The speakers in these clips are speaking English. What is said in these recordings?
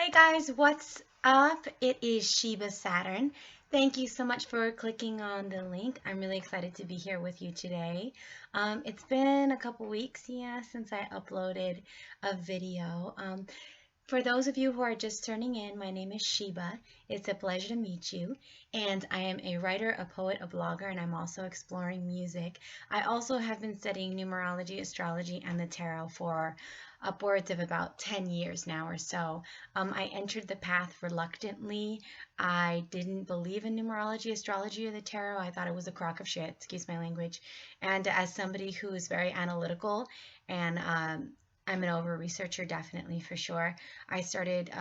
Hey guys, what's up? It is Sheba Saturn. Thank you so much for clicking on the link. I'm really excited to be here with you today. It's been a couple weeks, since I uploaded a video. For those of you who are just turning in, my name is Sheba. It's a pleasure to meet you. And I am a writer, a poet, a blogger, and I'm also exploring music. I also have been studying numerology, astrology, and the tarot for upwards of about 10 years now or so. I entered the path reluctantly. I didn't believe in numerology, astrology, or the tarot. I thought it was a crock of shit, excuse my language. And as somebody who is very analytical and I'm an over researcher, definitely for sure. I started,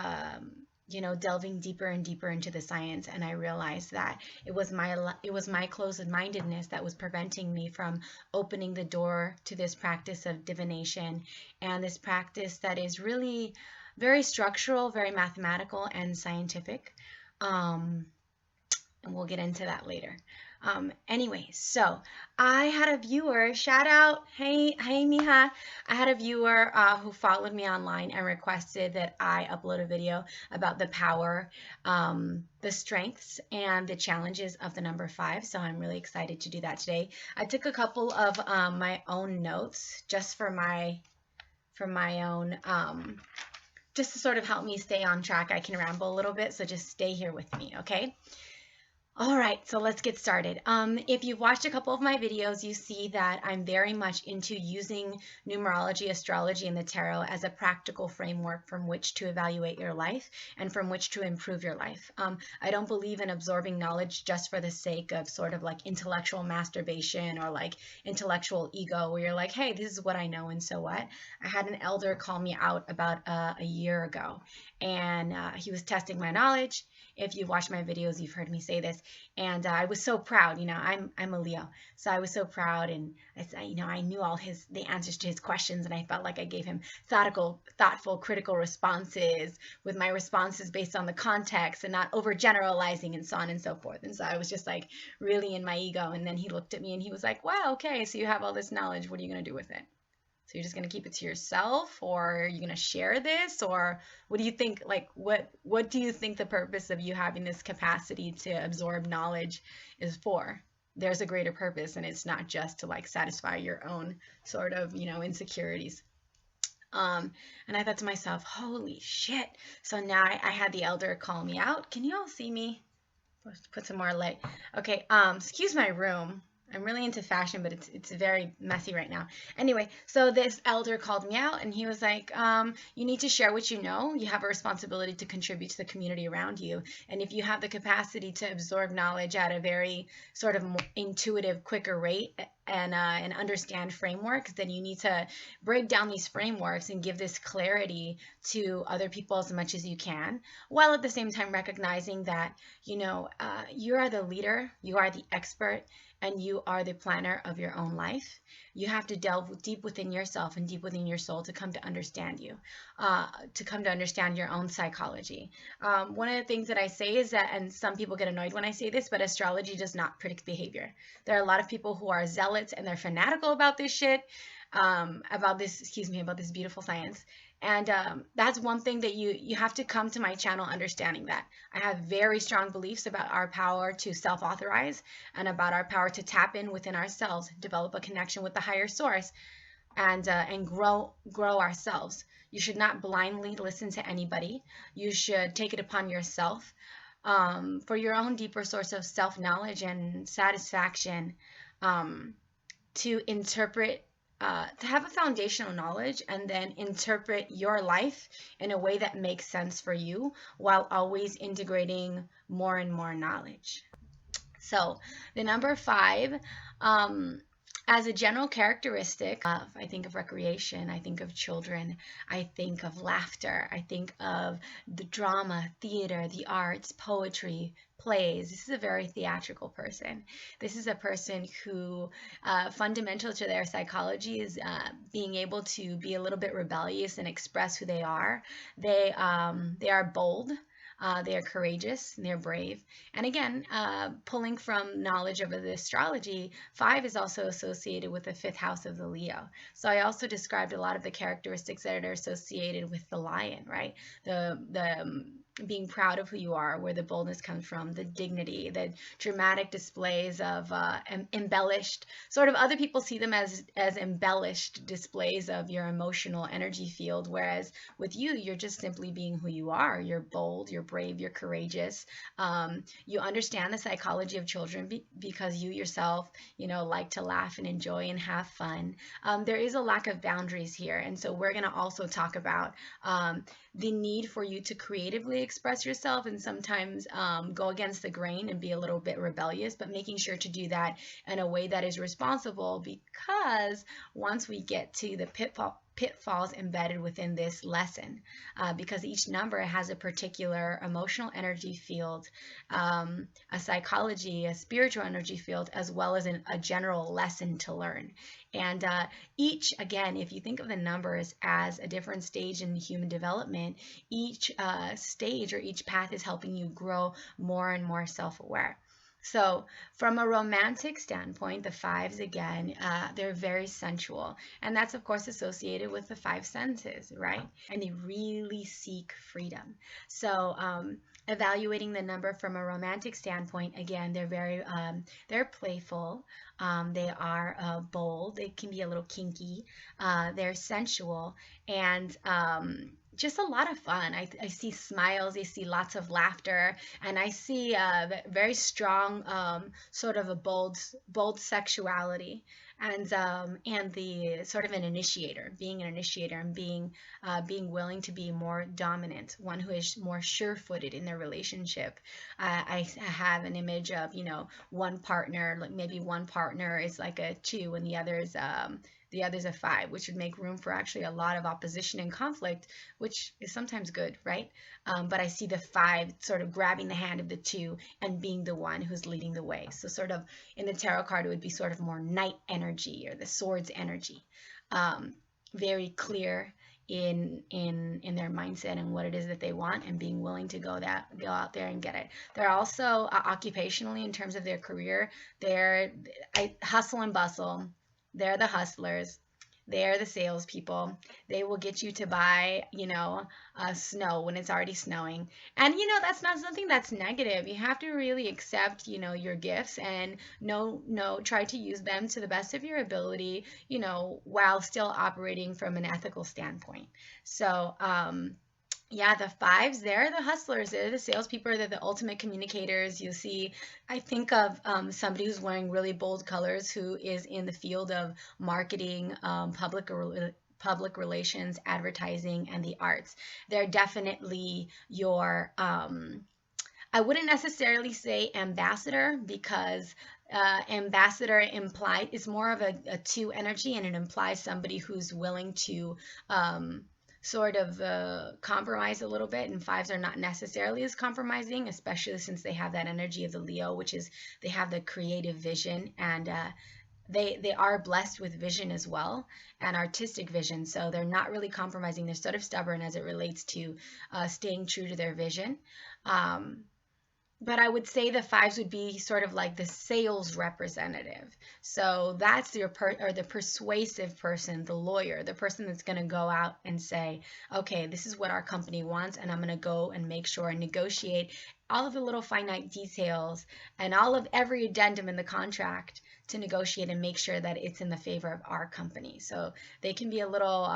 delving deeper and deeper into the science, and I realized that it was my closed-mindedness that was preventing me from opening the door to this practice of divination, and this practice that is really very structural, very mathematical, and scientific. And we'll get into that later. Anyway, so I had a viewer, shout out, hey Miha. I had a viewer who followed me online and requested that I upload a video about the power, the strengths, and the challenges of the number 5. So I'm really excited to do that today. I took a couple of my own notes just for my own, just to sort of help me stay on track. I can ramble a little bit, so just stay here with me, okay? All right, so let's get started. If you've watched a couple of my videos, you see that I'm very much into using numerology, astrology, and the tarot as a practical framework from which to evaluate your life and from which to improve your life. I don't believe in absorbing knowledge just for the sake of sort of like intellectual masturbation or like intellectual ego, where you're like, hey, this is what I know, and so what? I had an elder call me out about a year ago, and he was testing my knowledge. If you've watched my videos, you've heard me say this. And I was so proud, I'm a Leo. So I was so proud, and I knew all the answers to his questions, and I felt like I gave him thoughtful, critical responses with my responses based on the context and not overgeneralizing and so on and so forth. And so I was just like really in my ego. And then he looked at me and he was like, wow, okay, so you have all this knowledge. What are you going to do with it? So you're just going to keep it to yourself, or are you going to share this, or what do you think, like what do you think the purpose of you having this capacity to absorb knowledge is for? There's a greater purpose, and it's not just to like satisfy your own sort of, insecurities. And I thought to myself, holy shit. So now I had the elder call me out. Can you all see me? Let's put some more light. Okay, excuse my room. I'm really into fashion, but it's very messy right now. Anyway, so this elder called me out, and he was like, you need to share what you know. You have a responsibility to contribute to the community around you. And if you have the capacity to absorb knowledge at a very sort of more intuitive, quicker rate and understand frameworks, then you need to break down these frameworks and give this clarity to other people as much as you can, while at the same time recognizing that, you are the leader, you are the expert, and you are the planner of your own life. You have to delve deep within yourself and deep within your soul to come to understand you, to come to understand your own psychology. One of the things that I say is that, and some people get annoyed when I say this, but astrology does not predict behavior. There are a lot of people who are zealots and they're fanatical about this shit, about this beautiful science. And that's one thing that you have to come to my channel understanding that. I have very strong beliefs about our power to self-authorize and about our power to tap in within ourselves, develop a connection with the higher source, and grow ourselves. You should not blindly listen to anybody. You should take it upon yourself, for your own deeper source of self-knowledge and satisfaction, to interpret, to have a foundational knowledge and then interpret your life in a way that makes sense for you while always integrating more and more knowledge. So the number 5, as a general characteristic of, I think of recreation, I think of children, I think of laughter, I think of the drama, theater, the arts, poetry, plays. This is a very theatrical person. This is a person who, fundamental to their psychology is being able to be a little bit rebellious and express who they are. They are bold. They are courageous, they're brave. And again, pulling from knowledge of the astrology, 5 is also associated with the 5th house of the Leo. So I also described a lot of the characteristics that are associated with the lion, right? The being proud of who you are, where the boldness comes from, the dignity, the dramatic displays of embellished, sort of other people see them as embellished displays of your emotional energy field, whereas with you, you're just simply being who you are. You're bold, you're brave, you're courageous. You understand the psychology of children because you yourself, like to laugh and enjoy and have fun. There is a lack of boundaries here, and so we're going to also talk about the need for you to creatively express yourself and sometimes go against the grain and be a little bit rebellious, but making sure to do that in a way that is responsible, because once we get to the pitfalls embedded within this lesson, because each number has a particular emotional energy field, a psychology, a spiritual energy field, as well as a general lesson to learn. And each, again, if you think of the numbers as a different stage in human development, each stage or each path is helping you grow more and more self-aware. So from a romantic standpoint, the 5s, again, they're very sensual. And that's, of course, associated with the 5 senses, right? And they really seek freedom. So evaluating the number from a romantic standpoint, again, they're playful. They are bold. They can be a little kinky. They're sensual. And just a lot of fun. I see smiles, I see lots of laughter, and I see very strong sort of a bold sexuality, and the sort of an initiator, being an initiator, and being willing to be more dominant, one who is more sure-footed in their relationship. I have an image of one partner, like maybe one partner is like a 2 and the other's a 5, which would make room for actually a lot of opposition and conflict, which is sometimes good, right? But I see the 5 sort of grabbing the hand of the 2 and being the one who's leading the way. So sort of in the tarot card, it would be sort of more knight energy or the swords energy. Very clear in their mindset and what it is that they want, and being willing to go out there and get it. They're also occupationally, in terms of their career, they're hustle and bustle. They're the hustlers. They're the salespeople. They will get you to buy, snow when it's already snowing. And, that's not something that's negative. You have to really accept, your gifts and try to use them to the best of your ability, while still operating from an ethical standpoint. So, yeah, the 5s, they're the hustlers, they're the salespeople, they're the ultimate communicators. You see, I think of somebody who's wearing really bold colors, who is in the field of marketing, public relations, advertising, and the arts. They're definitely your, I wouldn't necessarily say ambassador, because ambassador implied is more of a 2 energy, and it implies somebody who's willing to sort of compromise a little bit, and 5s are not necessarily as compromising, especially since they have that energy of the Leo, which is they have the creative vision, and they are blessed with vision as well, and artistic vision. So they're not really compromising. They're sort of stubborn as it relates to staying true to their vision. But I would say the 5s would be sort of like the sales representative. So that's the persuasive person, the lawyer, the person that's going to go out and say, okay, this is what our company wants, and I'm going to go and make sure and negotiate all of the little finite details and every addendum in the contract to negotiate and make sure that it's in the favor of our company. So they can be a little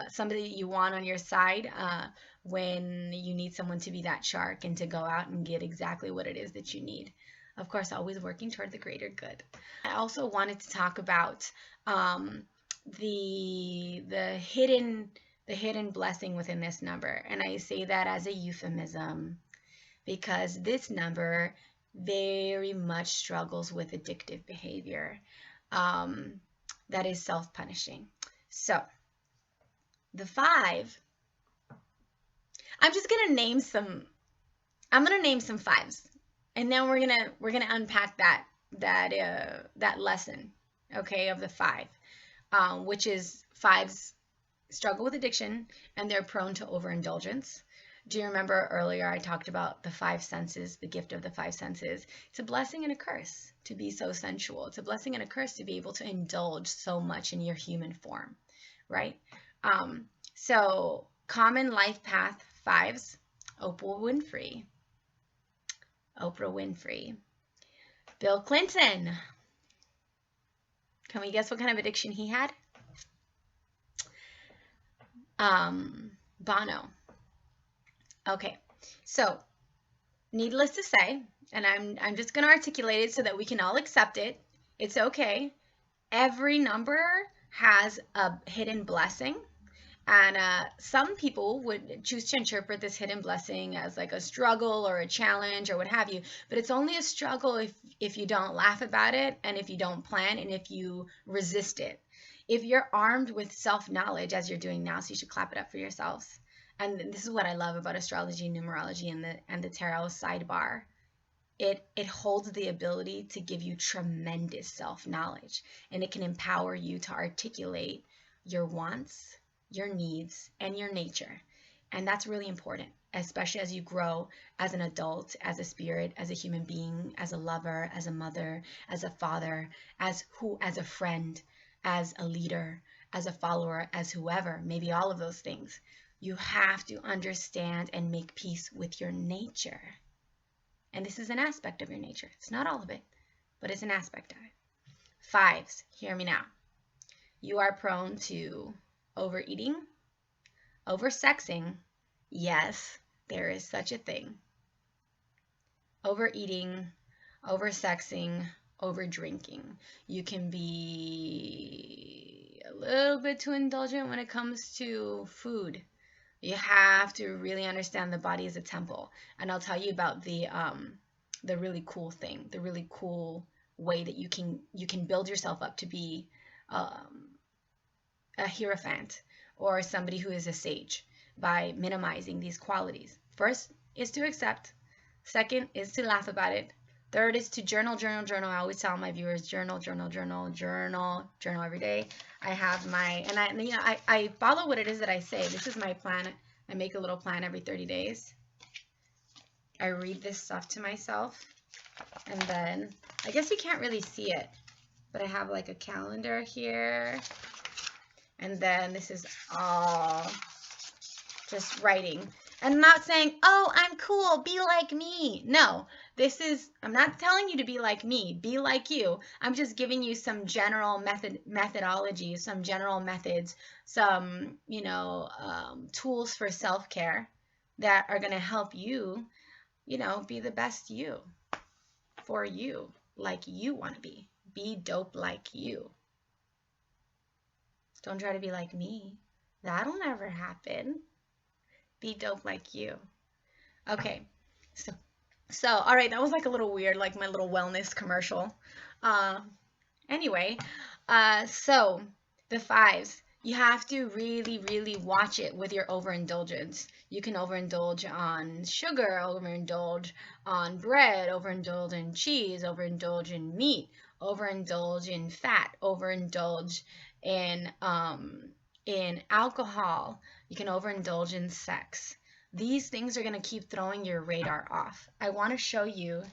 somebody you want on your side when you need someone to be that shark and to go out and get exactly what it is that you need. Of course, always working toward the greater good. I also wanted to talk about the hidden blessing within this number, and I say that as a euphemism because this number very much struggles with addictive behavior that is self-punishing. So the 5, I'm gonna name some 5s, and then we're gonna unpack that lesson, okay, of the 5, which is 5s struggle with addiction, and they're prone to overindulgence. Do you remember earlier I talked about the five senses, the gift of the five senses? It's a blessing and a curse to be so sensual. It's a blessing and a curse to be able to indulge so much in your human form, right? So common life path fives: Oprah Winfrey, Bill Clinton. Can we guess what kind of addiction he had? Bono. Okay, so needless to say, and I'm just going to articulate it so that we can all accept it. It's okay. Every number has a hidden blessing. And some people would choose to interpret this hidden blessing as like a struggle or a challenge or what have you. But it's only a struggle if you don't laugh about it, and if you don't plan, and if you resist it. If you're armed with self-knowledge, as you're doing now, so you should clap it up for yourselves. And this is what I love about astrology, numerology, and the tarot sidebar. It holds the ability to give you tremendous self-knowledge, and it can empower you to articulate your wants, your needs, and your nature. And that's really important, especially as you grow as an adult, as a spirit, as a human being, as a lover, as a mother, as a father, as a friend, as a leader, as a follower, as whoever, maybe all of those things. You have to understand and make peace with your nature. And this is an aspect of your nature. It's not all of it, but it's an aspect of it. Fives, hear me now. You are prone to overeating, oversexing. Yes, there is such a thing. Overeating, oversexing, overdrinking. You can be a little bit too indulgent when it comes to food. You have to really understand the body is a temple. And I'll tell you about the really cool thing, the really cool way that you can build yourself up to be a hierophant or somebody who is a sage by minimizing these qualities. First is to accept. Second is to laugh about it. Third is to journal. I always tell my viewers, journal every day. I have my, and I follow what it is that I say. This is my plan. I make a little plan every 30 days. I read this stuff to myself, and then, I guess you can't really see it, but I have like a calendar here, and then this is all just writing. And not saying, oh, I'm cool, be like me. No, I'm not telling you to be like me, be like you. I'm just giving you some general methodology, some general methods, some, tools for self-care that are going to help you, be the best you, for you, like you want to be. Be dope like you. Don't try to be like me. That'll never happen. Be dope like you. Okay, so all right, that was like a little weird, like my little wellness commercial. Anyway, so the fives, you have to really, really watch it with your overindulgence. You can overindulge on sugar, overindulge on bread, overindulge in cheese, overindulge in meat, overindulge in fat, overindulge in alcohol. You can overindulge in sex. These things are going to keep throwing your radar off. I want to show you,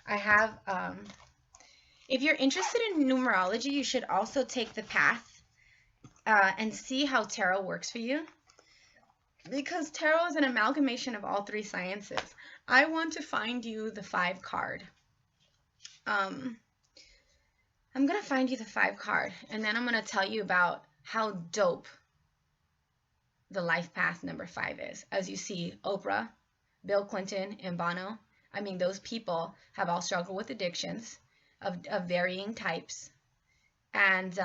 I have, if you're interested in numerology, you should also take the path and see how tarot works for you. Because tarot is an amalgamation of all three sciences. I want to find you the 5 card. I'm going to find you the 5 card, and then I'm going to tell you about how dope the life path number 5 is. As you see, Oprah, Bill Clinton, and Bono, I mean, those people have all struggled with addictions of varying types. And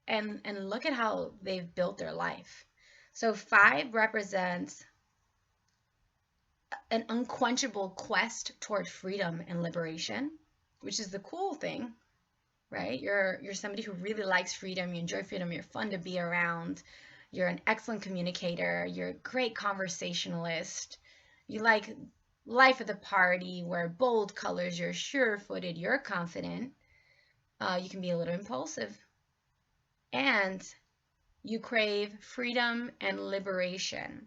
look at how they've built their life. So 5 represents an unquenchable quest toward freedom and liberation, which is the cool thing, right? You're somebody who really likes freedom, you enjoy freedom, you're fun to be around, you're an excellent communicator, you're a great conversationalist, you like life of the party, wear bold colors, you're sure-footed, you're confident, you can be a little impulsive, and you crave freedom and liberation.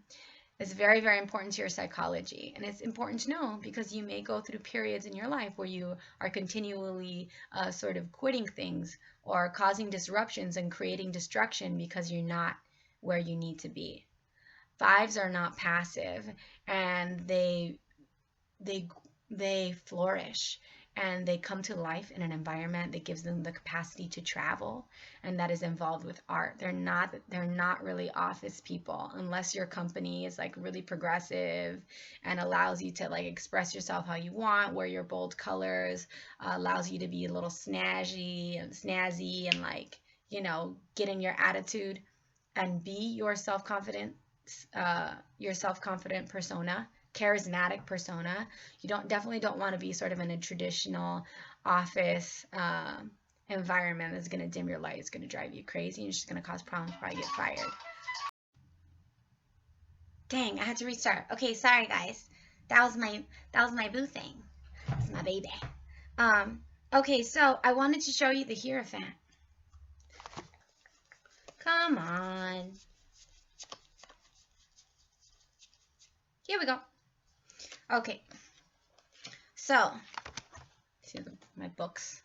It's very, very important to your psychology. And it's important to know because you may go through periods in your life where you are continually sort of quitting things or causing disruptions and creating destruction because you're not where you need to be. Fives are not passive, and they they flourish, and they come to life in an environment that gives them the capacity to travel, and that is involved with art. They're not really office people unless your company is like really progressive and allows you to like express yourself how you want, wear your bold colors, allows you to be a little snazzy and like, get in your attitude and be your self-confident persona, charismatic persona. You definitely don't want to be sort of in a traditional office environment that's going to dim your light. It's going to drive you crazy and it's just going to cause problems, probably get fired. Dang, I had to restart. Okay, sorry guys. That was my boo thing. It's my baby. Okay, so I wanted to show you the hierophant. Come on. Here we go. Okay. So, see my books.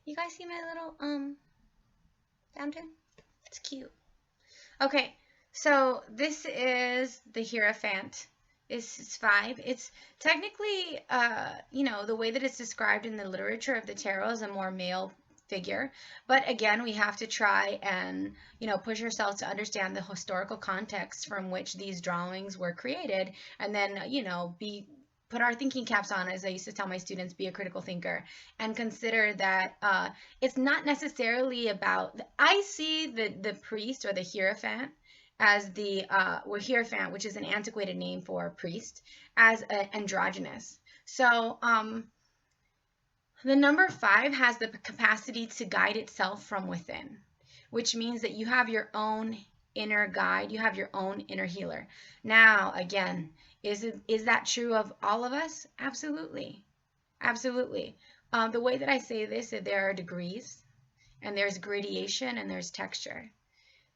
You guys see my little fountain? It's cute. Okay. So, this is the hierophant. It's 5. It's technically the way that it's described in the literature of the tarot is a more male figure, but again, we have to try and push ourselves to understand the historical context from which these drawings were created, and then put our thinking caps on. As I used to tell my students, be a critical thinker and consider that it's not necessarily about. I see the priest or the hierophant as the hierophant, which is an antiquated name for priest, as androgynous. So the number 5 has the capacity to guide itself from within, which means that you have your own inner guide, you have your own inner healer. Now, again, is that true of all of us? Absolutely. Absolutely. The way that I say this is there are degrees, and there's gradation, and there's texture.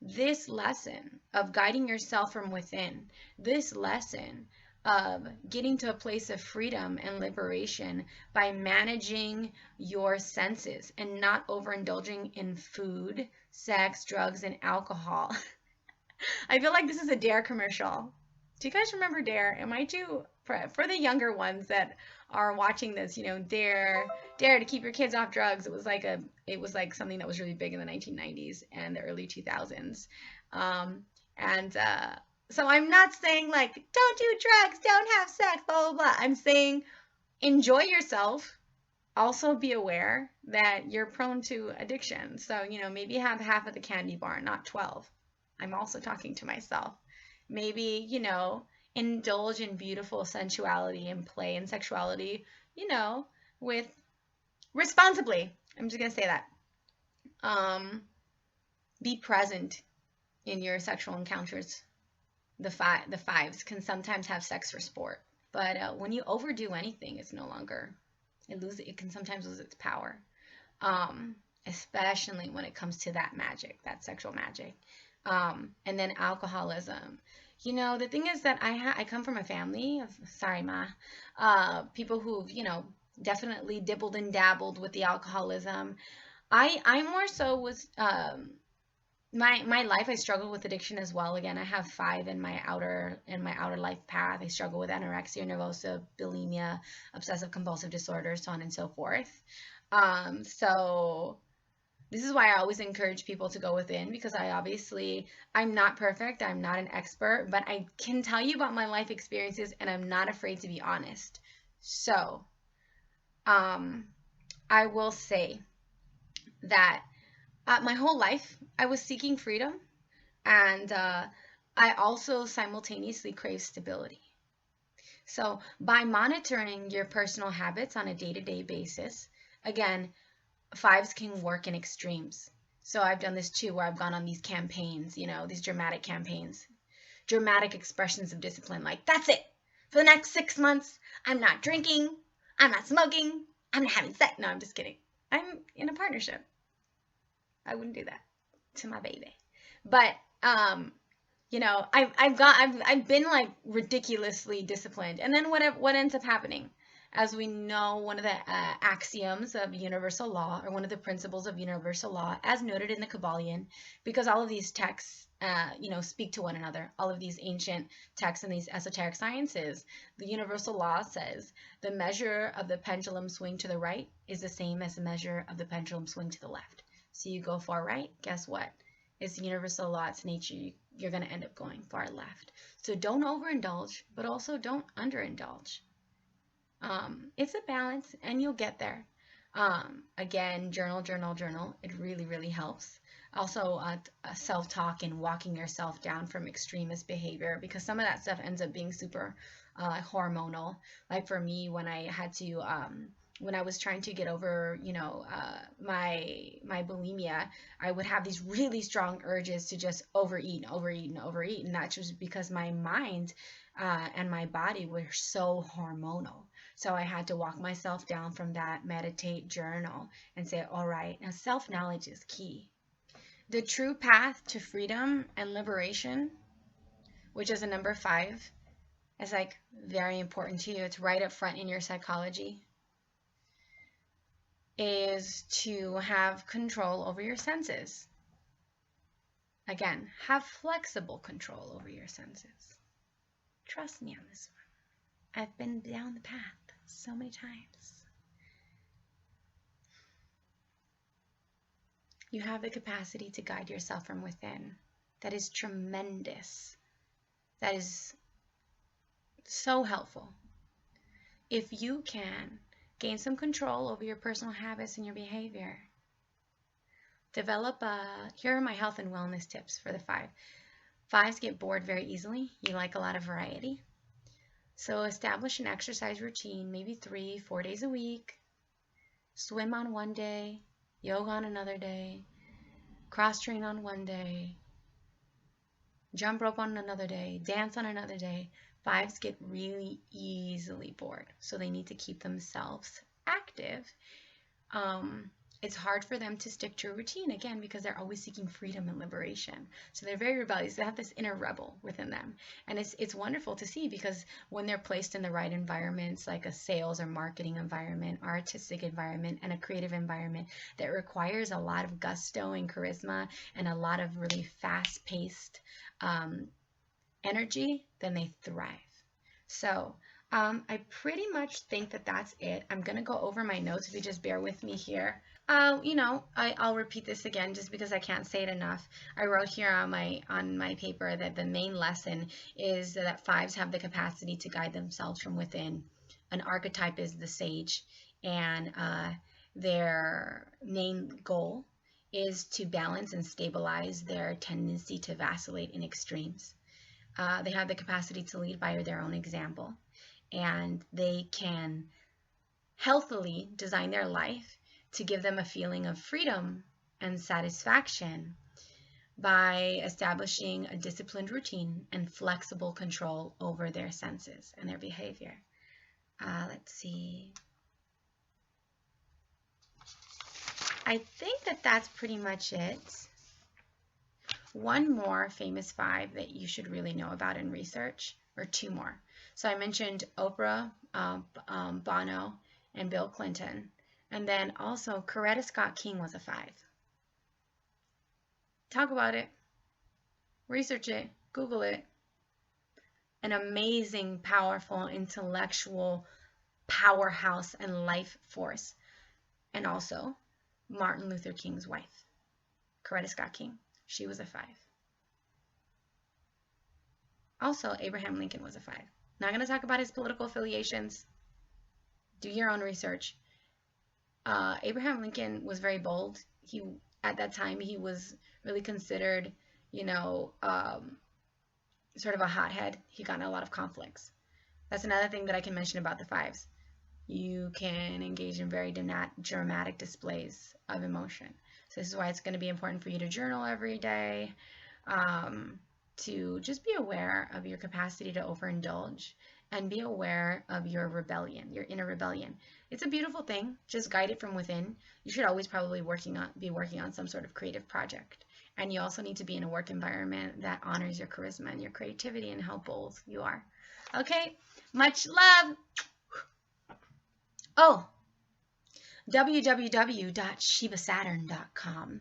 This lesson of guiding yourself from within, this lesson of getting to a place of freedom and liberation by managing your senses and not overindulging in food, sex, drugs, and alcohol. I feel like this is a Dare commercial. Do you guys remember Dare? Am I too, for the younger ones that are watching this, Dare to keep your kids off drugs. It was like something that was really big in the 1990s and the early 2000s. So I'm not saying like, don't do drugs, don't have sex, blah, blah, blah. I'm saying enjoy yourself. Also be aware that you're prone to addiction. So, maybe have half of the candy bar, not 12. I'm also talking to myself. Maybe, indulge in beautiful sensuality and play and sexuality, with responsibly. I'm just going to say that. Be present in your sexual encounters. The fives can sometimes have sex for sport, but when you overdo anything, it's no longer. It can sometimes lose its power, especially when it comes to that magic, that sexual magic, and then alcoholism. The thing is that I come from a family of, sorry ma, people who've definitely dibbled and dabbled with the alcoholism. I more so was. My life, I struggled with addiction as well. Again, I have 5 in my outer life path. I struggle with anorexia nervosa, bulimia, obsessive compulsive disorder, so on and so forth. So this is why I always encourage people to go within, because I'm not perfect. I'm not an expert, but I can tell you about my life experiences, and I'm not afraid to be honest. So, I will say that my whole life, I was seeking freedom, and I also simultaneously crave stability. So by monitoring your personal habits on a day-to-day basis, again, 5s can work in extremes. So I've done this too, where I've gone on these campaigns, these dramatic campaigns, dramatic expressions of discipline, like, that's it. For the next 6 months, I'm not drinking, I'm not smoking, I'm not having sex. No, I'm just kidding. I'm in a partnership. I wouldn't do that to my baby. But I've been like ridiculously disciplined, and then what ends up happening? As we know, one of the axioms of universal law, or one of the principles of universal law, as noted in the Kabbalion, because all of these texts, speak to one another. All of these ancient texts and these esoteric sciences, the universal law says the measure of the pendulum swing to the right is the same as the measure of the pendulum swing to the left. So you go far right, guess what? It's the universal law, it's nature. You're going to end up going far left. So don't overindulge, but also don't underindulge. It's a balance, and you'll get there. Again, journal. It really, really helps. Also, self-talk and walking yourself down from extremist behavior, because some of that stuff ends up being super hormonal. Like for me, when I had to, when I was trying to get over, my bulimia, I would have these really strong urges to just overeat, and that's just because my mind and my body were so hormonal. So I had to walk myself down from that, meditate, journal, and say, all right, now self-knowledge is key. The true path to freedom and liberation, which is a number 5, is like very important to you. It's right up front in your psychology, is to have control over your senses. Again, have flexible control over your senses. Trust me on this one. I've been down the path so many times. You have the capacity to guide yourself from within. That is tremendous. That is so helpful. If you can gain some control over your personal habits and your behavior, here are my health and wellness tips for the 5. 5s get bored very easily. You like a lot of variety. So establish an exercise routine, maybe 3-4 days a week. Swim on one day, yoga on another day, cross train on one day, jump rope on another day, dance on another day. 5s get really easily bored, so they need to keep themselves active. It's hard for them to stick to a routine, again, because they're always seeking freedom and liberation. So they're very rebellious. They have this inner rebel within them. And it's wonderful to see, because when they're placed in the right environments, like a sales or marketing environment, or artistic environment, and a creative environment that requires a lot of gusto and charisma and a lot of really fast-paced energy, then they thrive. So I pretty much think that that's it. I'm going to go over my notes if you just bear with me here. I'll repeat this again just because I can't say it enough. I wrote here on my paper that the main lesson is that 5s have the capacity to guide themselves from within. An archetype is the sage, and their main goal is to balance and stabilize their tendency to vacillate in extremes. They have the capacity to lead by their own example, and they can healthily design their life to give them a feeling of freedom and satisfaction by establishing a disciplined routine and flexible control over their senses and their behavior. Let's see. I think that that's pretty much it. One more famous 5 that you should really know about and research, or 2 more. So I mentioned Oprah, Bono, and Bill Clinton. And then also Coretta Scott King was a 5. Talk about it. Research it. Google it. An amazing, powerful, intellectual powerhouse and life force. And also Martin Luther King's wife, Coretta Scott King. She was a 5. Also, Abraham Lincoln was a 5. Not going to talk about his political affiliations. Do your own research. Abraham Lincoln was very bold. At that time, he was really considered, sort of a hothead. He got in a lot of conflicts. That's another thing that I can mention about the 5s. You can engage in very dramatic displays of emotion. So this is why it's going to be important for you to journal every day, to just be aware of your capacity to overindulge, and be aware of your rebellion, your inner rebellion. It's a beautiful thing. Just guide it from within. You should always probably be working on some sort of creative project. And you also need to be in a work environment that honors your charisma and your creativity and how bold you are. Okay, much love. Oh, www.shebasaturn.com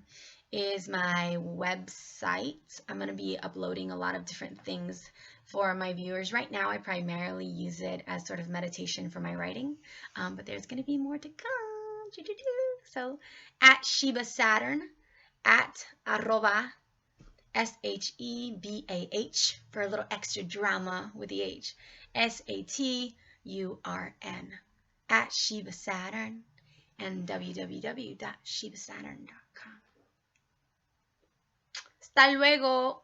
is my website. I'm going to be uploading a lot of different things for my viewers. Right now, I primarily use it as sort of meditation for my writing, but there's going to be more to come. So at Shebah Saturn, at arroba SHEBAH for a little extra drama with the H, SATURN, at Shebah Saturn, and www.shebasaturn.com. Hasta luego.